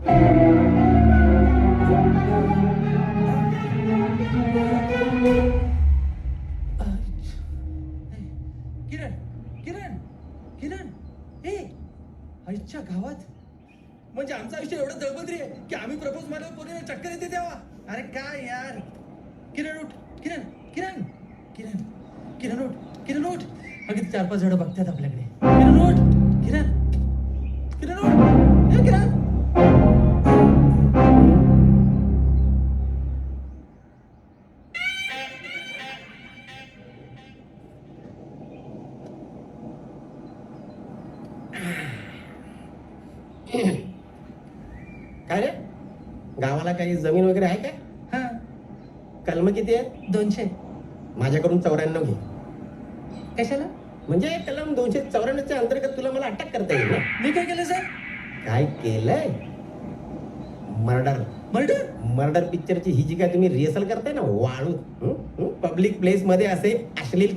किरण किरण किरण ए आईच्या गावात म्हणजे आमचं आयुष्य एवढं दळबद्री आहे की आम्ही प्रपोज मारल्यावर पोरीने चक्कर येते तेव्हा. अरे काय यार. किरण उठ. किरण किरण किरण किरण उठ. किरण उठ. अगदी 4-5 जण बघतात आपल्याकडे. किरण उठ. किरण किरण उठ. ए किरण. काय रे, गावाला काही जमीन वगैरे आहे काय? हा कलम किती आहेत? 200. माझ्याकडून 94 घे. कशाला? म्हणजे कलम 294च्या अंतर्गत तुला मला अटक करता येईल ना. मी काय केलं सर? काय केलंय? मर्डर. मर्डर? मर्डर पिक्चरची ही जी काय तुम्ही रिहर्सल करताय ना, वाळू पब्लिक प्लेस मध्ये असे अश्लील